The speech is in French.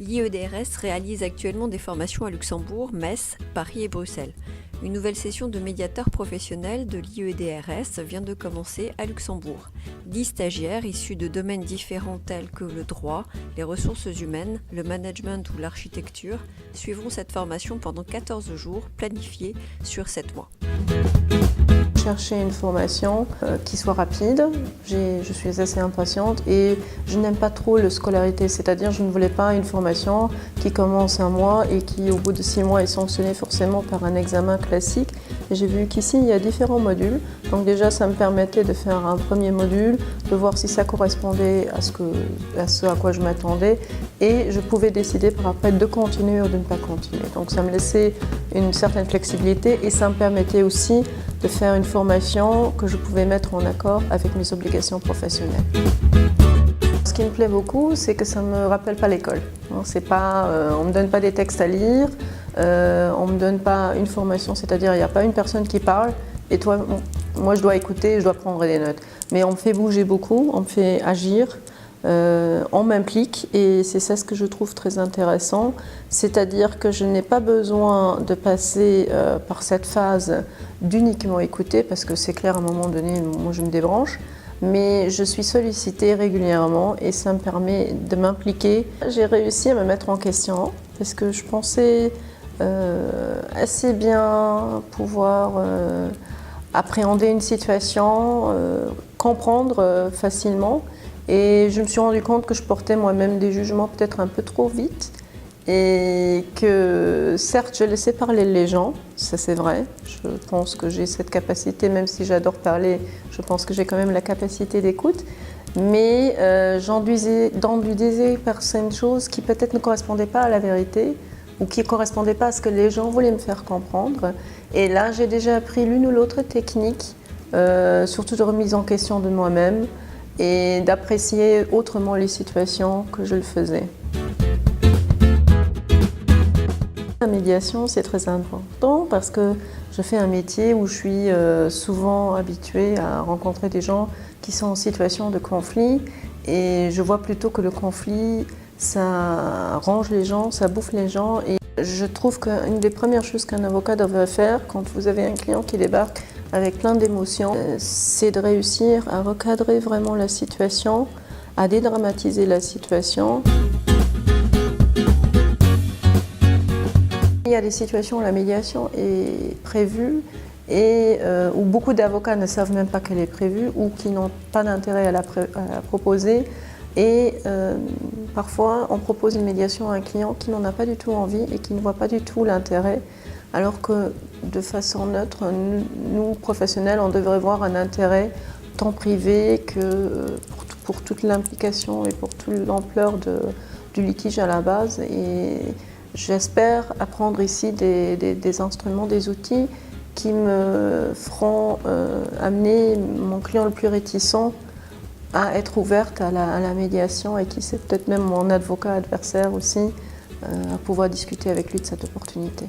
L'IEDRS réalise actuellement des formations à Luxembourg, Metz, Paris et Bruxelles. Une nouvelle session de médiateurs professionnels de l'IEDRS vient de commencer à Luxembourg. 10 stagiaires issus de domaines différents tels que le droit, les ressources humaines, le management ou l'architecture suivront cette formation pendant 14 jours planifiés sur 7 mois. Chercher une formation qui soit rapide. Je suis assez impatiente et je n'aime pas trop la scolarité, c'est-à-dire je ne voulais pas une formation qui commence un mois et qui au bout de 6 mois est sanctionnée forcément par un examen classique. J'ai vu qu'ici il y a différents modules, donc déjà ça me permettait de faire un premier module, de voir si ça correspondait à ce à quoi je m'attendais et je pouvais décider par après de continuer ou de ne pas continuer. Donc ça me laissait une certaine flexibilité et ça me permettait aussi de faire une formation que je pouvais mettre en accord avec mes obligations professionnelles. Ce qui me plaît beaucoup, c'est que ça ne me rappelle pas l'école. On ne me donne pas des textes à lire, on ne me donne pas une formation, c'est-à-dire il n'y a pas une personne qui parle et moi je dois écouter, je dois prendre des notes. Mais on me fait bouger beaucoup, on me fait agir. On m'implique et c'est ça ce que je trouve très intéressant, c'est-à-dire que je n'ai pas besoin de passer par cette phase d'uniquement écouter parce que c'est clair à un moment donné, moi je me débranche, mais je suis sollicitée régulièrement et ça me permet de m'impliquer. J'ai réussi à me mettre en question parce que je pensais assez bien pouvoir appréhender une situation, comprendre facilement. Et je me suis rendu compte que je portais moi-même des jugements peut-être un peu trop vite et que certes je laissais parler les gens, ça c'est vrai, je pense que j'ai cette capacité, même si j'adore parler, je pense que j'ai quand même la capacité d'écoute, mais j'enduisais par certaines choses qui peut-être ne correspondaient pas à la vérité ou qui ne correspondaient pas à ce que les gens voulaient me faire comprendre. Et là j'ai déjà appris l'une ou l'autre technique, surtout de remise en question de moi-même, et d'apprécier autrement les situations que je le faisais. La médiation, c'est très important parce que je fais un métier où je suis souvent habituée à rencontrer des gens qui sont en situation de conflit et je vois plutôt que le conflit, ça range les gens, ça bouffe les gens et je trouve qu'une des premières choses qu'un avocat devrait faire quand vous avez un client qui débarque avec plein d'émotions, c'est de réussir à recadrer vraiment la situation, à dédramatiser la situation. Il y a des situations où la médiation est prévue et où beaucoup d'avocats ne savent même pas qu'elle est prévue ou qui n'ont pas d'intérêt à la proposer. Et parfois, on propose une médiation à un client qui n'en a pas du tout envie et qui ne voit pas du tout l'intérêt. Alors que de façon neutre, nous, professionnels, on devrait voir un intérêt tant privé que pour toute l'implication et pour toute l'ampleur du litige à la base. Et j'espère apprendre ici des instruments, des outils qui me feront amener mon client le plus réticent à être ouverte à la médiation et qui c'est peut-être même mon avocat adversaire aussi, à pouvoir discuter avec lui de cette opportunité.